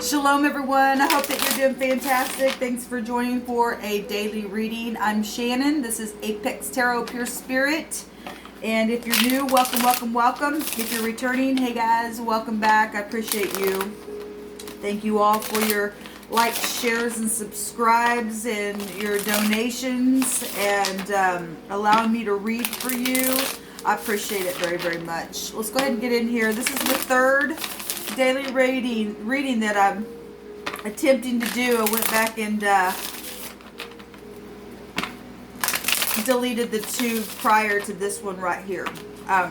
Shalom, everyone. I hope that you're doing fantastic. Thanks for joining for a daily reading. I'm Shannon. This is Apex Tarot Pure Spirit. And if you're new, welcome, welcome, welcome. If you're returning, hey guys, welcome back. I appreciate you. Thank you all for your likes, shares, and subscribes and your donations and allowing me to read for you. I appreciate it very, very much. Let's go ahead and get in here. This is the third daily reading that I'm attempting to do. I went back and deleted the two prior to this one right here.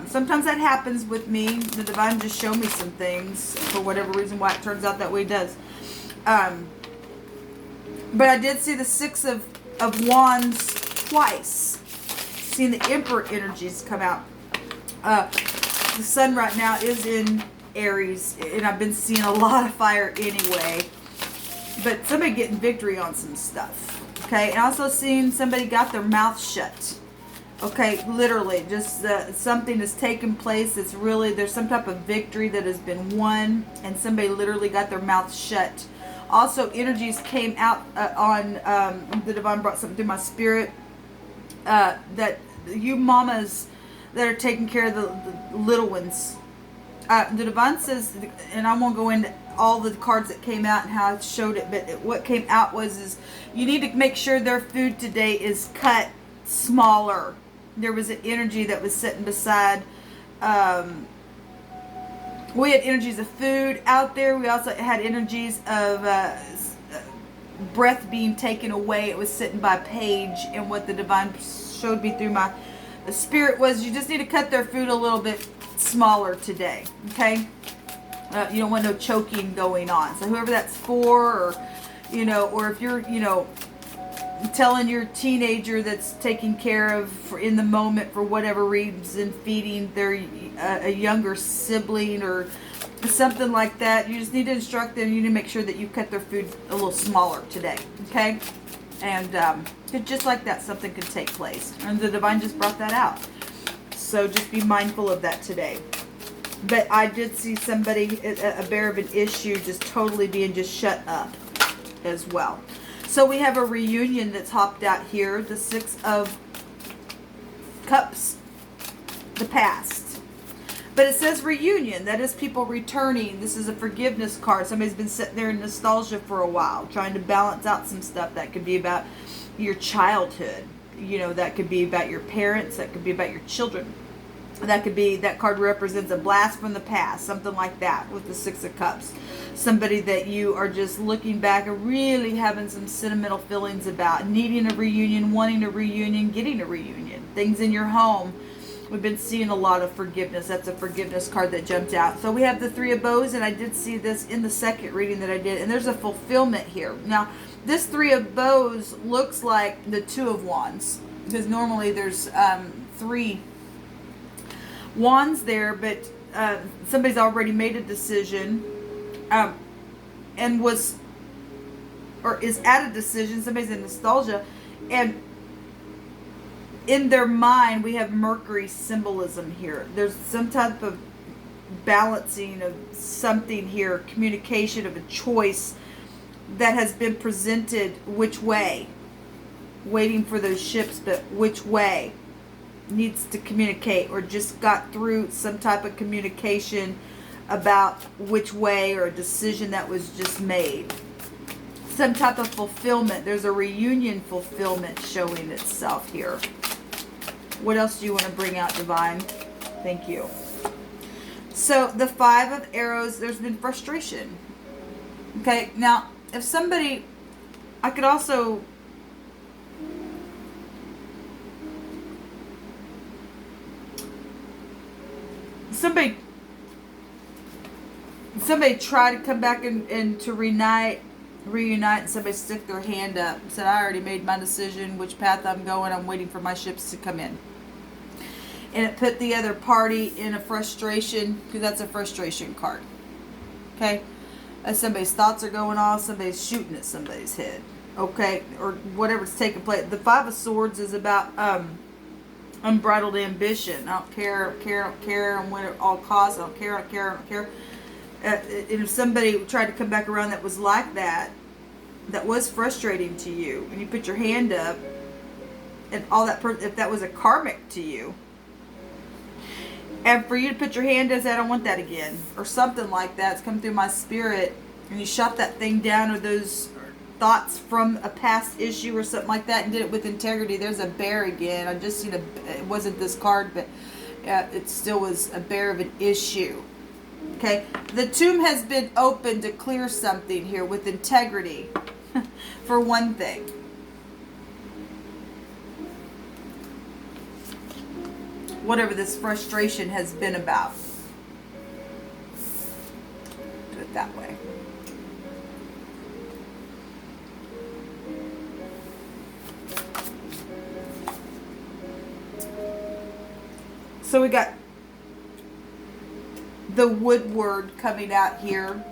Sometimes that happens with me. The divine just showed me some things for whatever reason why it turns out that way it does. But I did see the Six of Wands twice. Seeing the Emperor energies come out. The sun right now is in Aries, and I've been seeing a lot of fire anyway. But somebody getting victory on some stuff. Okay, and also seeing somebody got their mouth shut. Okay, literally, just something has taken place. It's really, there's some type of victory that has been won, and somebody literally got their mouth shut. Also, energies came out on, the divine brought something through my spirit, that you mamas that are taking care of the little ones. The divine says, and I won't go into all the cards that came out and how I showed it, but what came out is you need to make sure their food today is cut smaller. There was an energy that was sitting beside, we had energies of food out there. We also had energies of breath being taken away. It was sitting by Paige, and what the divine showed me through my spirit was you just need to cut their food a little bit smaller today. Okay, you don't want no choking going on. So whoever that's for, or or if you're telling your teenager that's taking care of in the moment for whatever reason, feeding their a younger sibling or something like that, you just need to instruct them. You need to make sure that you cut their food a little smaller today. Okay, and just like that, something could take place, and the divine just brought that out. So just be mindful of that today. But I did see somebody, a bear of an issue, just totally being just shut up as well. So we have a reunion that's hopped out here. The Six of Cups, the past. But it says reunion. That is people returning. This is a forgiveness card. Somebody's been sitting there in nostalgia for a while, trying to balance out some stuff. That could be about your childhood. That could be about your parents. That could be about your children. That could be, that card represents a blast from the past, something like that with the Six of Cups. Somebody that you are just looking back and really having some sentimental feelings about, needing a reunion, wanting a reunion, getting a reunion. Things in your home. We've been seeing a lot of forgiveness. That's a forgiveness card that jumped out. So we have the Three of Bows, and I did see this in the second reading that I did, and there's a fulfillment here. Now, this Three of Bows looks like the Two of Wands, because normally there's three wands there, but somebody's already made a decision and is at a decision. Somebody's in nostalgia, and in their mind we have Mercury symbolism here. There's some type of balancing of something here, communication of a choice that has been presented. Which way? Waiting for those ships, but which way? Needs to communicate, or just got through some type of communication about which way, or a decision that was just made. Some type of fulfillment. There's a reunion fulfillment showing itself here. What else do you want to bring out, divine? Thank you. So the Five of Arrows, there's been frustration. Okay, now if somebody, I could also somebody tried to come back and to reunite, and somebody stuck their hand up and said, I already made my decision which path I'm going. I'm waiting for my ships to come in. And it put the other party in a frustration, because that's a frustration card. Okay? As somebody's thoughts are going off, somebody's shooting at somebody's head. Okay? Or whatever's taking place. The Five of Swords is about unbridled ambition. I don't care, I don't care, I'm winning at all costs. I don't care. And if somebody tried to come back around that was like that was frustrating to you, and you put your hand up, and all that, if that was a karmic to you, and for you to put your hand up and say, I don't want that again, or something like that, it's come through my spirit, and you shot that thing down, or those thoughts from a past issue or something like that, and did it with integrity. There's a bear again. I just seen it wasn't this card, but it still was a bear of an issue. Okay, the tomb has been opened to clear something here with integrity, for one thing. Whatever this frustration has been about. Do it that way. So we got the Woodward coming out here.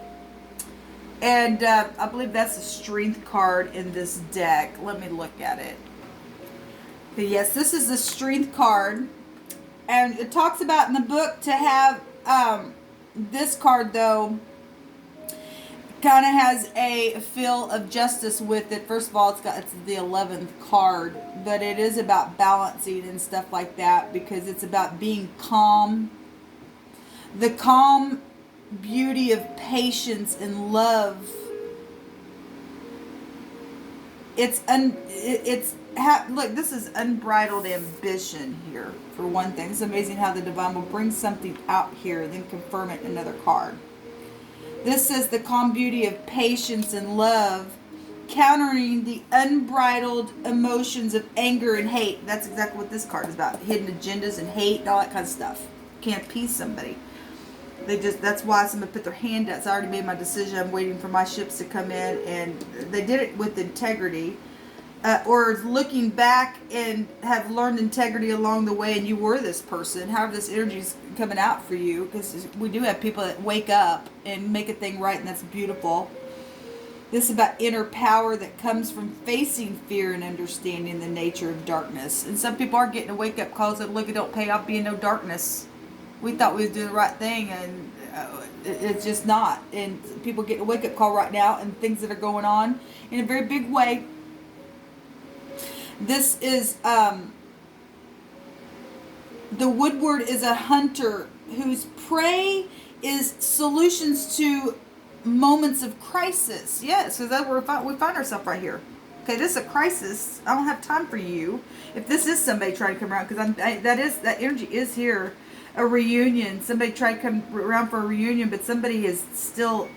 And I believe that's a strength card in this deck. Let me look at it. But yes, this is the strength card. And it talks about in the book to have this card, though, kind of has a feel of justice with it. First of all, it's the 11th card, but it is about balancing and stuff like that, because it's about being calm. The calm beauty of patience and love. Look, this is unbridled ambition here, for one thing. It's amazing how the divine will bring something out here, then confirm it in another card. This says the calm beauty of patience and love, countering the unbridled emotions of anger and hate. That's exactly what this card is about. Hidden agendas and hate and all that kind of stuff. Can't appease somebody. That's why somebody put their hand up. So I already made my decision. I'm waiting for my ships to come in, and they did it with integrity. Or looking back and have learned integrity along the way, and you were this person. However, this energy is coming out for you, because we do have people that wake up and make a thing right, and that's beautiful. This is about inner power that comes from facing fear and understanding the nature of darkness. And some people are getting a wake-up call that, look, it don't pay off being no darkness. We thought we was doing the right thing, and it's just not. And people get a wake-up call right now, and things that are going on in a very big way. This is, the Woodward is a hunter whose prey is solutions to moments of crisis. Yes, because that's where we find ourselves right here. Okay, this is a crisis. I don't have time for you. If this is somebody trying to come around, because that energy is here. A reunion. Somebody tried to come around for a reunion, but somebody has still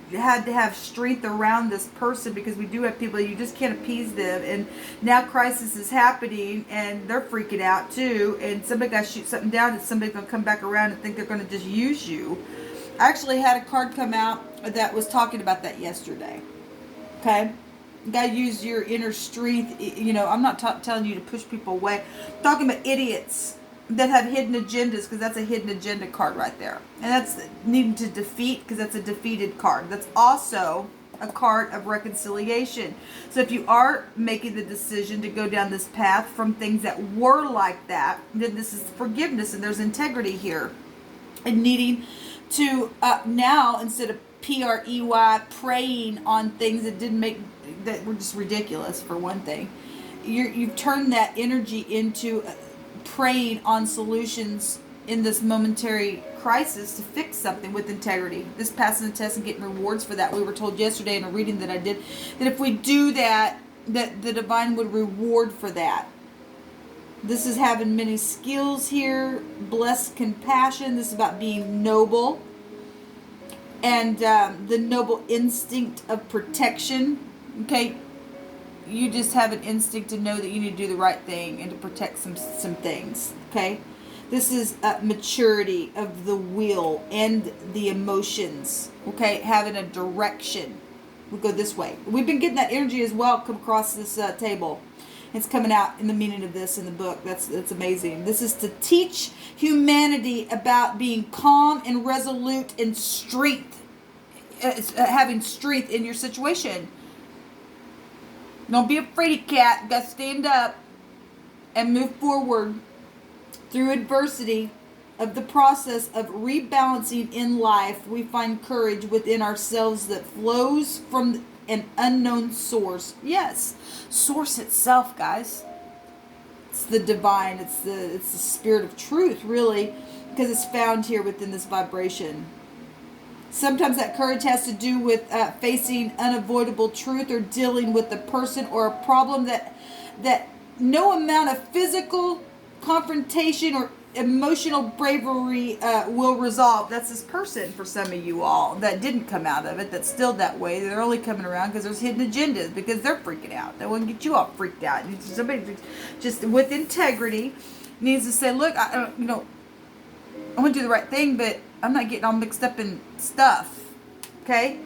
had to have strength around this person, because we do have people, you just can't appease them. And now crisis is happening, and they're freaking out too. And somebody got to shoot something down, and somebody's going to come back around and think they're going to just use you. I actually had a card come out that was talking about that yesterday. Okay? You got to use your inner strength. You know, I'm not telling you to push people away. I'm talking about idiots that have hidden agendas, because that's a hidden agenda card right there. And that's needing to defeat, because that's a defeated card. That's also a card of reconciliation. So if you are making the decision to go down this path from things that were like that, then this is forgiveness, and there's integrity here. And needing to now, instead of PREY, preying on things that were just ridiculous, for one thing, you've turned that energy into preying on solutions in this momentary crisis to fix something with integrity. This passing the test and getting rewards for that. We were told yesterday in a reading that I did that if we do that, that the divine would reward for that. This is having many skills here. Blessed compassion. This is about being noble. And the noble instinct of protection. Okay. You just have an instinct to know that you need to do the right thing and to protect some things. Okay. This is maturity of the will and the emotions. Okay. Having a direction. We'll go this way. We've been getting that energy as well come across this table. It's coming out in the meaning of this in the book. That's amazing. This is to teach humanity about being calm and resolute and strength. Having strength in your situation. Don't be a fraidy cat. You got to stand up and move forward through adversity. of the process of rebalancing in life, we find courage within ourselves that flows from an unknown source. Yes, source itself, guys. It's the divine. It's the spirit of truth, really, because it's found here within this vibration. Sometimes that courage has to do with facing unavoidable truth or dealing with a person or a problem that no amount of physical confrontation or emotional bravery will resolve. That's this person for some of you all that didn't come out of it, that's still that way. They're only coming around because there's hidden agendas, because they're freaking out. They want to get you all freaked out. Somebody just with integrity needs to say, look, I want to do the right thing, but I'm not getting all mixed up in stuff. Okay?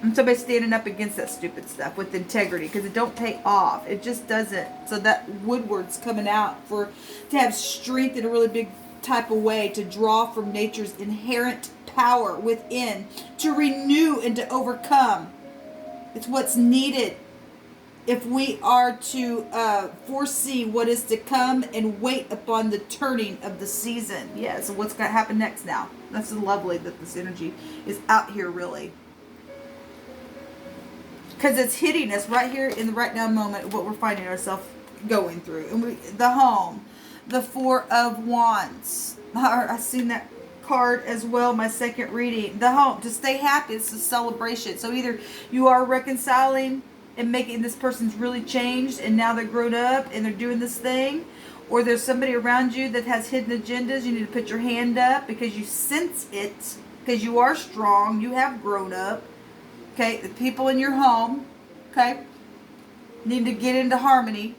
And somebody standing up against that stupid stuff with integrity, because it don't pay off. It just doesn't. So that Woodward's coming out to have strength in a really big type of way, to draw from nature's inherent power within, to renew and to overcome. It's what's needed if we are to foresee what is to come and wait upon the turning of the season. Yeah, so what's going to happen next now? That's lovely that this energy is out here, really. Because it's hitting us right here in the right now moment, what we're finding ourselves going through. And the home, the Four of Wands. I've seen that card as well, my second reading. The home, to stay happy, it's a celebration. So either you are reconciling and making this person's really changed and now they're grown up and they're doing this thing, or there's somebody around you that has hidden agendas. You need to put your hand up because you sense it, because you are strong, you have grown up. Okay, the people in your home, okay, need to get into harmony.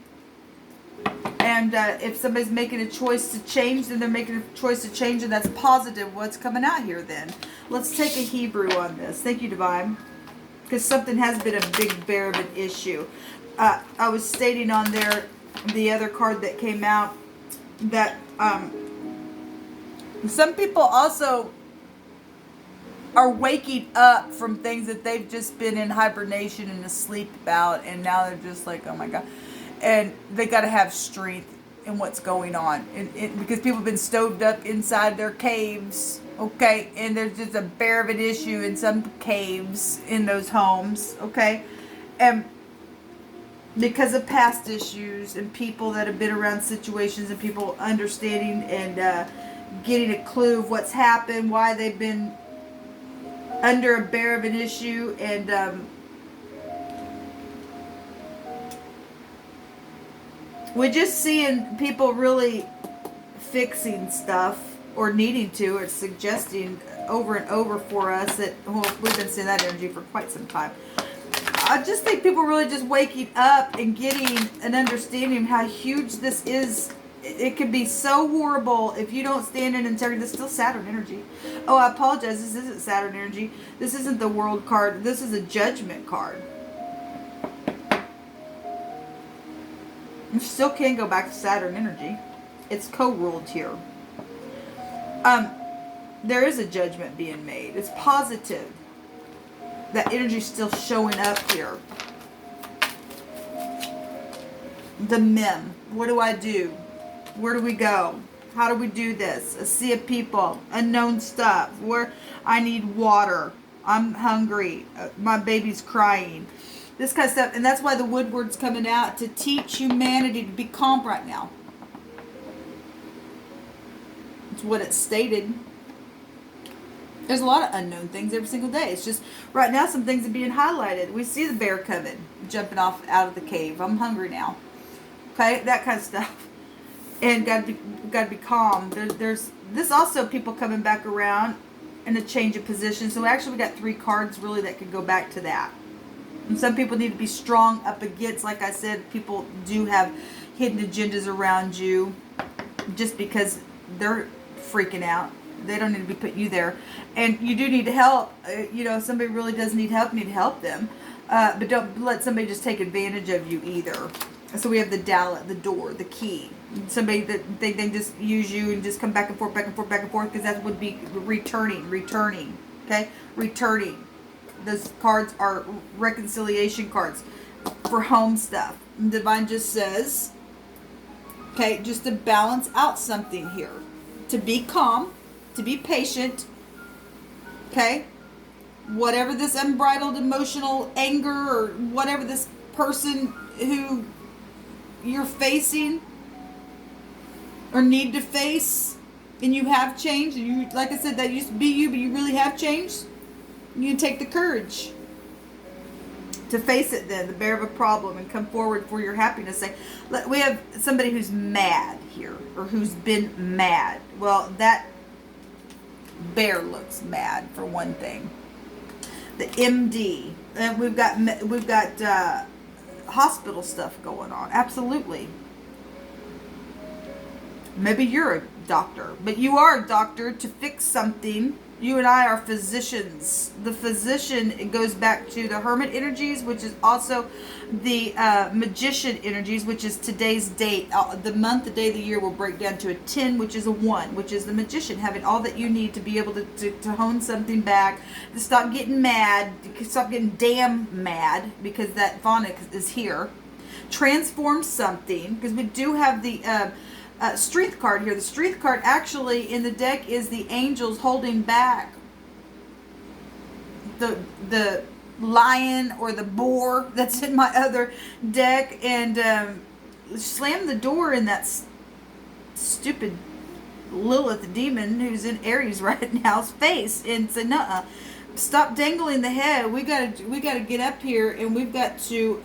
And if somebody's making a choice to change, then they're making a choice to change, and that's positive. What's coming out here then? Let's take a Hebrew on this. Thank you, Divine. Because something has been a big bear of an issue. I was stating on there, the other card that came out, that some people also are waking up from things that they've just been in hibernation and asleep about, and now they're just like, oh my God. And they got to have strength in what's going on. Because people have been stoved up inside their caves, okay? And there's just a bear of an issue in some caves in those homes, okay? And because of past issues and people that have been around situations and people understanding and getting a clue of what's happened, why they've been under a bear of an issue, and we're just seeing people really fixing stuff or needing to, or suggesting over and over for us that, well, we've been seeing that energy for quite some time. I just think people really just waking up and getting an understanding of how huge this is. It can be so horrible if you don't stand in integrity. This is still Saturn energy. Oh, I apologize. This isn't Saturn energy. This isn't the World card. This is a Judgment card. You still can go back to Saturn energy. It's co-ruled here. There is a judgment being made. It's positive. That energy is still showing up here. The mem. What do I do? Where do we go? How do we do this? A sea of people. Unknown stuff. Where I need water. I'm hungry. My baby's crying. This kind of stuff. And that's why the Woodward's coming out, to teach humanity to be calm right now. It's what it's stated. There's a lot of unknown things every single day. It's just right now some things are being highlighted. We see the bear coming, jumping off out of the cave. I'm hungry now. Okay, that kind of stuff. And gotta be calm. There's this also people coming back around and a change of position. So actually we got 3 cards really that could go back to that. And some people need to be strong up against, like I said, people do have hidden agendas around you just because they're freaking out. They don't need to be putting you there. And you do need to help. If somebody really does need help, you need to help them. But don't let somebody just take advantage of you either. So we have the dowlet, the door, the key. Somebody that they just use you and just come back and forth, because that would be returning, okay? Returning. Those cards are reconciliation cards for home stuff. And Divine just says, Okay, just to balance out something here. To be calm, to be patient. Okay? Whatever this unbridled emotional anger or whatever this person who you're facing or need to face, and you have changed, and you, like I said, that used to be you, but you really have changed. You take the courage to face it then, the bear of a problem, and come forward for your happiness sake. We have somebody who's mad here, or who's been mad. Well, that bear looks mad, for one thing. The MD, and we've got hospital stuff going on. Absolutely. Maybe you're a doctor, but you are a doctor to fix something. You and I are physicians. The physician, it goes back to the hermit energies, which is also the magician energies, which is today's date. The month, the day, the year will break down to a 10, which is a 1, which is the magician, having all that you need to be able to hone something back, to stop getting mad, to stop getting damn mad, because that phonic is here. Transform something, because we do have the strength card here. The strength card actually in the deck is the angels holding back the lion or the boar that's in my other deck, and slam the door in that stupid Lilith demon who's in Aries right now's face and say, "Nuh-uh, stop dangling the head. We gotta get up here, and we've got to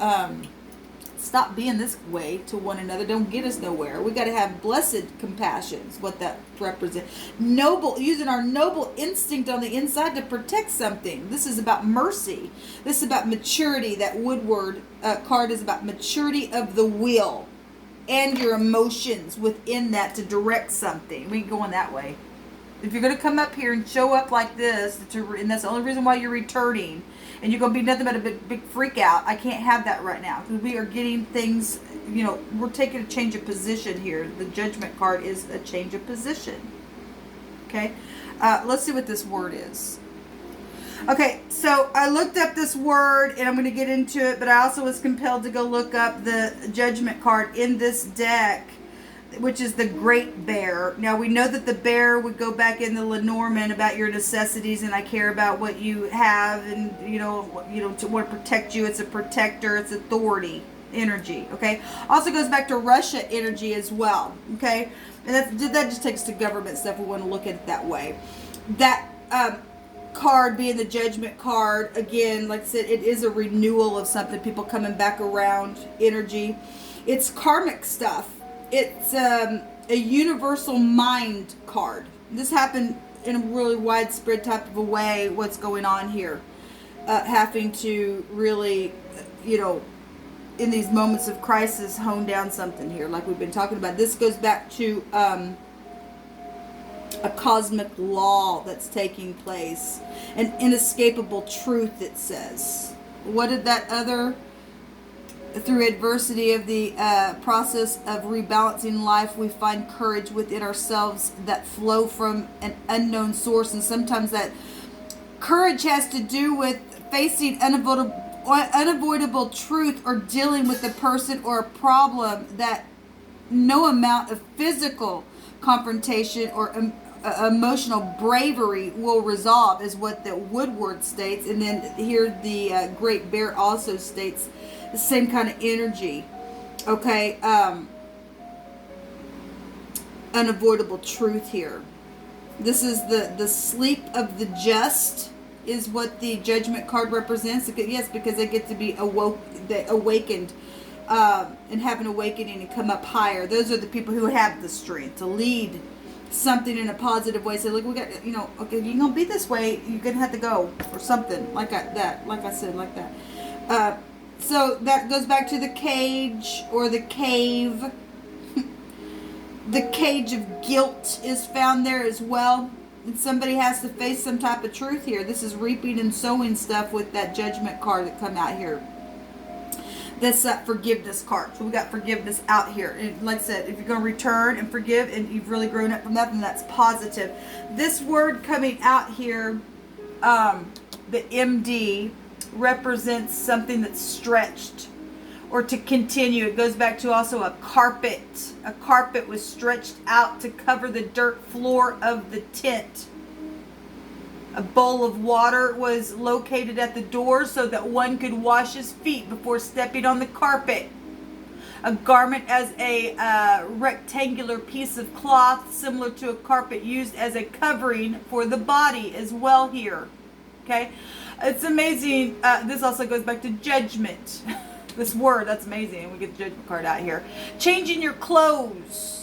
stop being this way to one another. Don't get us nowhere. We got to have blessed compassion," is what that represents. Noble, using our noble instinct on the inside to protect something. This is about mercy. This is about maturity. That Woodward card is about maturity of the will and your emotions within that to direct something. We can go on that way. If you're going to come up here and show up like this, and that's the only reason why you're returning, and you're going to be nothing but a big freak out, I can't have that right now. Because we are getting things, we're taking a change of position here. The Judgment card is a change of position. Okay? Let's see what this word is. Okay, so I looked up this word, and I'm going to get into it, but I also was compelled to go look up the Judgment card in this deck, which is the Great Bear. Now, we know that the bear would go back in the Lenormand about your necessities, and I care about what you have, and to want to protect you. It's a protector. It's authority energy. Okay. Also goes back to Russia energy as well. Okay, and that just takes to government stuff. We want to look at it that way. That card being the Judgment card, again, like I said, it is a renewal of something. People coming back around energy. It's karmic stuff. It's a universal mind card. This happened in a really widespread type of a way. What's going on here? Having to really, in these moments of crisis, hone down something here, like we've been talking about. This goes back to a cosmic law that's taking place. An inescapable truth, it says. What did that other... Through adversity of the process of rebalancing life, we find courage within ourselves that flow from an unknown source. And sometimes that courage has to do with facing unavoidable truth, or dealing with a person or a problem that no amount of physical confrontation or emotional bravery will resolve, is what the Woodward states. And then here the Great Bear also states the same kind of energy. Okay, unavoidable truth here. This is the sleep of the just, is what the Judgment card represents. Yes, because they get to be awakened, and have an awakening and come up higher. Those are the people who have the strength to lead something in a positive way. Say, look, we got, okay, if you're gonna be this way, you're gonna have to go, or something like that. Like I said, like that. So that goes back to the cage or the cave. The cage of guilt is found there as well. And somebody has to face some type of truth here. This is reaping and sowing stuff with that Judgment card that come out here. That's that forgiveness card. So we got forgiveness out here. And like I said, if you're going to return and forgive, and you've really grown up from that, then that's positive. This word coming out here, the MD, represents something that's stretched, or to continue. It goes back to also a carpet. A carpet was stretched out to cover the dirt floor of the tent. A bowl of water was located at the door so that one could wash his feet before stepping on the carpet. A garment as a rectangular piece of cloth similar to a carpet used as a covering for the body as well here. Okay, it's amazing. This also goes back to judgment. This word, that's amazing. We get the judgment card out here. Changing your clothes.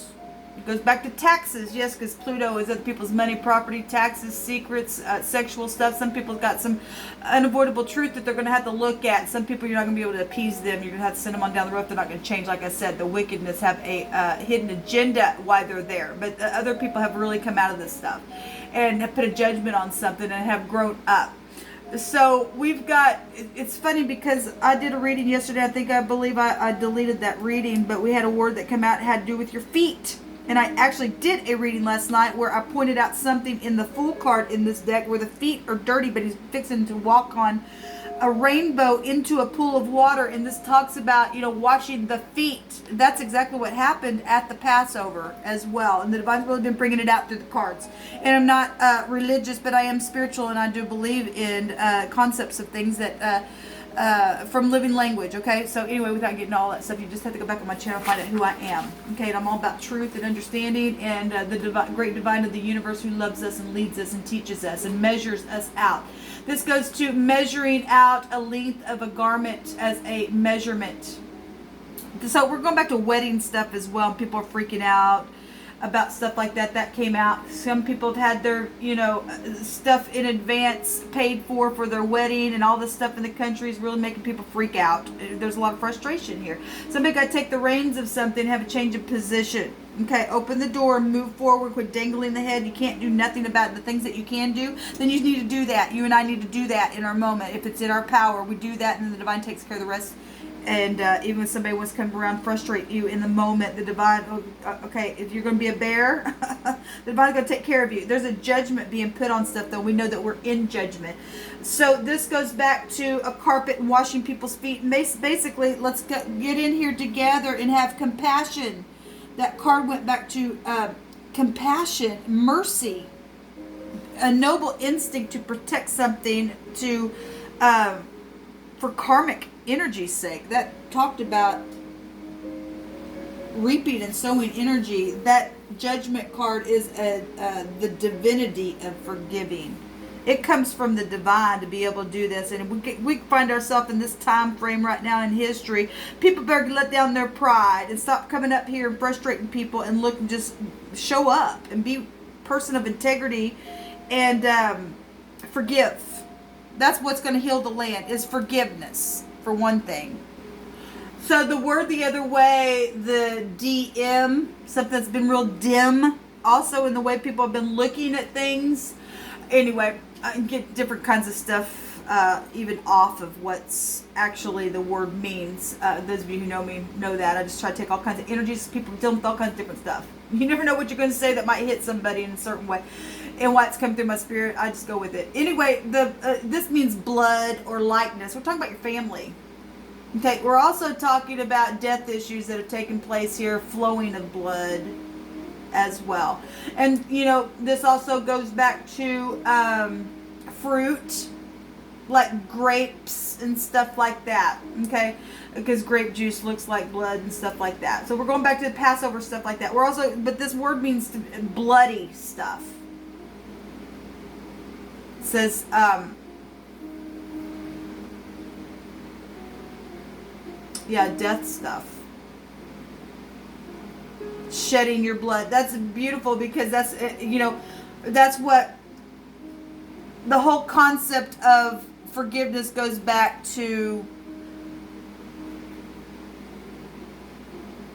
It goes back to taxes, yes, because Pluto is other people's money, property, taxes, secrets, sexual stuff. Some people's got some unavoidable truth that they're going to have to look at. Some people, you're not going to be able to appease them. You're going to have to send them on down the road. They're not going to change. Like I said, the wickedness have a hidden agenda why they're there. But other people have really come out of this stuff and have put a judgment on something and have grown up. So we've got, it's funny because I did a reading yesterday. I believe I deleted that reading, but we had a word that came out, had to do with your feet. And I actually did a reading last night where I pointed out something in the Fool card in this deck where the feet are dirty, but he's fixing to walk on a rainbow into a pool of water. And this talks about, washing the feet. That's exactly what happened at the Passover as well. And the Divine's really been bringing it out through the cards. And I'm not religious, but I am spiritual, and I do believe in concepts of things that from living language. Okay, so anyway, without getting all that stuff, you just have to go back on my channel and find out who I am. Okay, and I'm all about truth and understanding, and the great divine of the universe who loves us and leads us and teaches us and measures us out. This goes to measuring out a length of a garment as a measurement. So we're going back to wedding stuff as well. People are freaking out about stuff like that. That came out. Some people have had their, stuff in advance paid for their wedding, and all this stuff in the country is really making people freak out. There's a lot of frustration here. Somebody got to take the reins of something, have a change of position. Okay, open the door, move forward, quit dangling the head. You can't do nothing about the things that you can do. Then you need to do that. You and I need to do that in our moment. If it's in our power, we do that, and then the divine takes care of the rest. And even when somebody wants to come around, frustrate you in the moment, the divine, okay, if you're going to be a bear, the divine's going to take care of you. There's a judgment being put on stuff, though. We know that we're in judgment. So this goes back to a carpet and washing people's feet. And basically, let's get in here together and have compassion. That card went back to compassion, mercy, a noble instinct to protect something, to for karmic energy's sake. That talked about reaping and sowing energy. That judgment card is the divinity of forgiving. It comes from the divine to be able to do this, and we find ourselves in this time frame right now in history. People better let down their pride and stop coming up here and frustrating people, and look and just show up and be a person of integrity and forgive. That's what's going to heal the land, is forgiveness, for one thing. So the word the other way, the DM, something that's been real dim, also in the way people have been looking at things. Anyway, I can get different kinds of stuff even off of what's actually the word means. Those of you who know me know that. I just try to take all kinds of energies. People dealing with all kinds of different stuff. You never know what you're going to say that might hit somebody in a certain way. And why it's come through my spirit, I just go with it. Anyway, this means blood or likeness. We're talking about your family. Okay, we're also talking about death issues that have taken place here, flowing of blood as well. And, this also goes back to fruit, like grapes and stuff like that, okay? Because grape juice looks like blood and stuff like that. So we're going back to the Passover stuff like that. But this word means bloody stuff. It says, death stuff. Shedding your blood. That's beautiful, because that's, that's what the whole concept of forgiveness goes back to.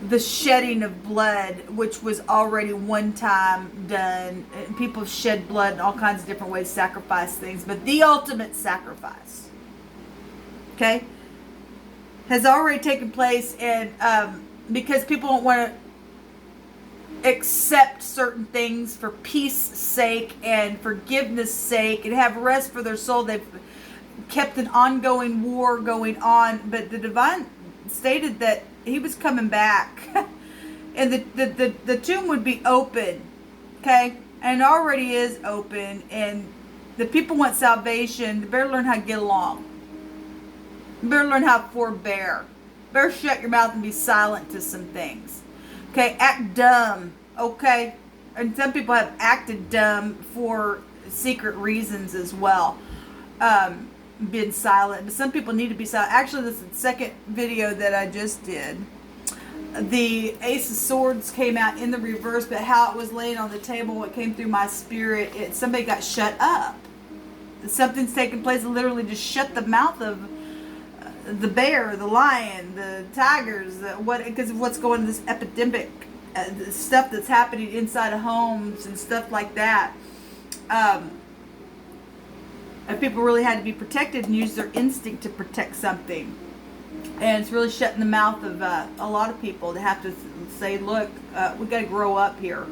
The shedding of blood, which was already one time done. People shed blood in all kinds of different ways, sacrifice things, but the ultimate sacrifice, okay, has already taken place. And because people don't want to accept certain things for peace sake and forgiveness sake and have rest for their soul, they've kept an ongoing war going on. But the divine stated that he was coming back. And the tomb would be open. Okay? And it already is open. And the people want salvation. They better learn how to get along. You better learn how to forbear. Better shut your mouth and be silent to some things. Okay? Act dumb. Okay? And some people have acted dumb for secret reasons as well. Been silent. But some people need to be silent. Actually, this is the second video that I just did. The Ace of Swords came out in the reverse, but how it was laying on the table, what came through my spirit, somebody got shut up. Something's taking place. Literally just shut the mouth of the bear, the lion, the tigers, because of what's going on, this epidemic, stuff that's happening inside of homes and stuff like that. And people really had to be protected and use their instinct to protect something. And it's really shutting the mouth of a lot of people to have to say, look, we got to grow up here.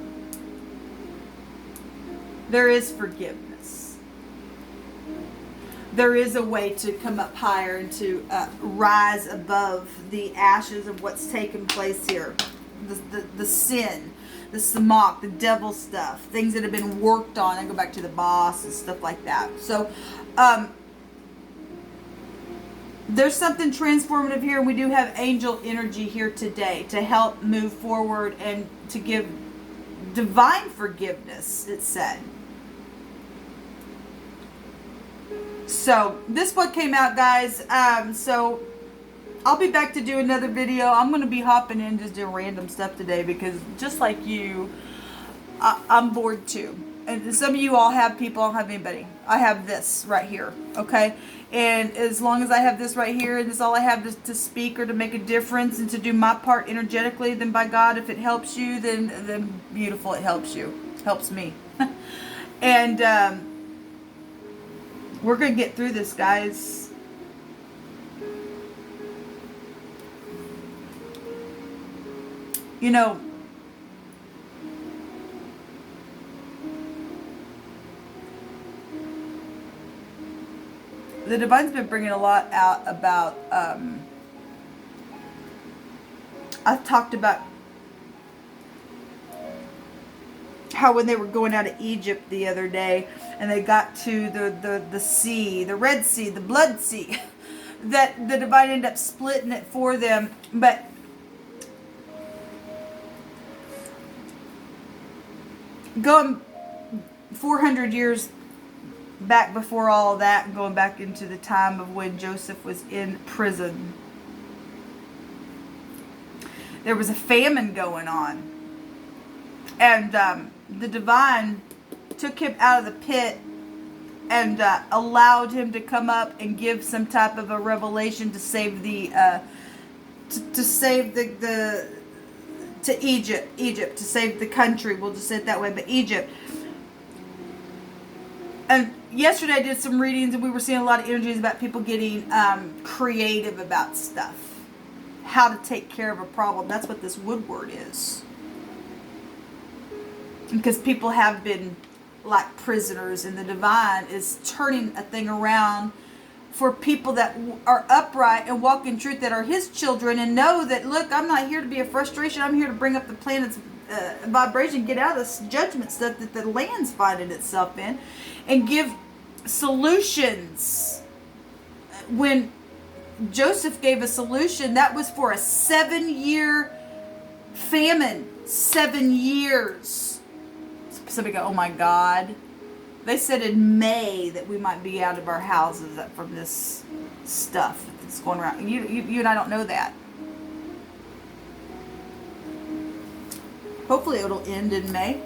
There is forgiveness. There is a way to come up higher and to rise above the ashes of what's taken place here. The sin, the samach, the devil stuff, things that have been worked on. I go back to the boss and stuff like that. So, there's something transformative here, and we do have angel energy here today to help move forward and to give divine forgiveness, it said. So, this one came out, guys. So, I'll be back to do another video. I'm going to be hopping in just doing random stuff today because just like you, I'm bored too. And some of you all have people, I don't have anybody. I have this right here, okay? And as long as I have this right here, and this is all I have to speak or to make a difference and to do my part energetically, then by God, if it helps you, then beautiful, it helps you. Helps me. And we're going to get through this, guys. You know, the Divine's been bringing a lot out about, I've talked about how when they were going out of Egypt the other day, and they got to the sea, the Red Sea, the Blood Sea, that the Divine ended up splitting it for them, but going 400 years back before all of that, going back into the time of when Joseph was in prison, there was a famine going on, and the Divine took him out of the pit and allowed him to come up and give some type of a revelation to save the to Egypt, to save the country. We'll just say it that way, but Egypt. And yesterday I did some readings, and we were seeing a lot of energies about people getting creative about stuff. How to take care of a problem. That's what this woodward is. Because people have been like prisoners, and the Divine is turning a thing around for people that are upright and walk in truth, that are His children, and know that, look, I'm not here to be a frustration. I'm here to bring up the planet's vibration, get out of this judgment stuff that the land's finding itself in, and give solutions. When Joseph gave a solution, that was for a 7-year famine. 7 years. Somebody go, oh my God. They said in May that we might be out of our houses from this stuff that's going around. You and I don't know that. Hopefully it'll end in May.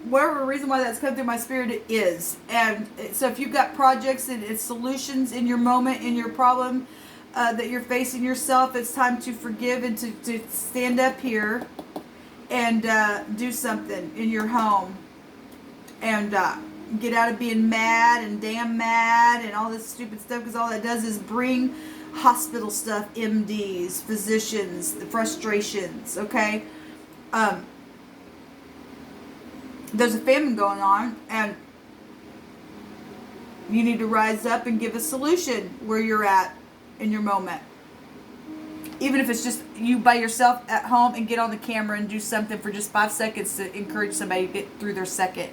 Whatever reason why that's come through my spirit, it is. And so if you've got projects and it's solutions in your moment, in your problem that you're facing yourself, it's time to forgive and to stand up here and do something in your home. And get out of being mad and damn mad and all this stupid stuff, because all that does is bring hospital stuff, MDs, physicians, the frustrations, okay? There's a famine going on, and You need to rise up and give a solution where you're at in your moment. Even if it's just you by yourself at home, and get on the camera and do something for just 5 seconds to encourage somebody to get through their second.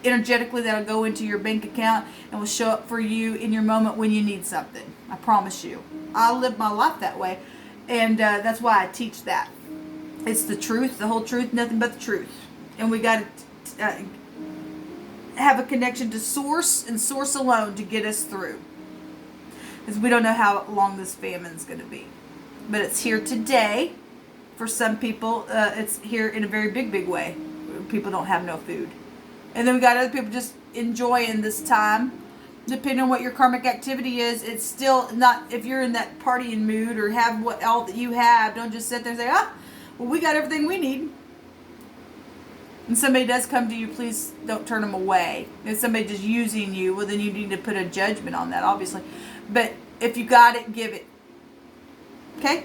Energetically, that'll go into your bank account and will show up for you in your moment when you need something. I promise you. I live my life that way, and that's why I teach that. It's the truth, the whole truth, nothing but the truth. And we got to have a connection to Source, and Source alone, to get us through. Because we don't know how long this famine's going to be. But it's here today. For some people, it's here in a very big, big way. People don't have no food. And then we got other people just enjoying this time. Depending on what your karmic activity is, it's still not, if you're in that partying mood or have what all that you have, don't just sit there and say, well, we got everything we need. And somebody does come to you, please don't turn them away. If somebody just using you, well, then you need to put a judgment on that, obviously. But if you got it, give it. Okay?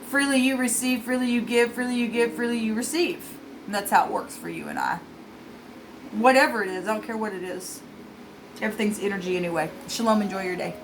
Freely you receive, freely you give, freely you give, freely you receive. And that's how it works for you and I. Whatever it is, I don't care what it is. Everything's energy anyway. Shalom, enjoy your day.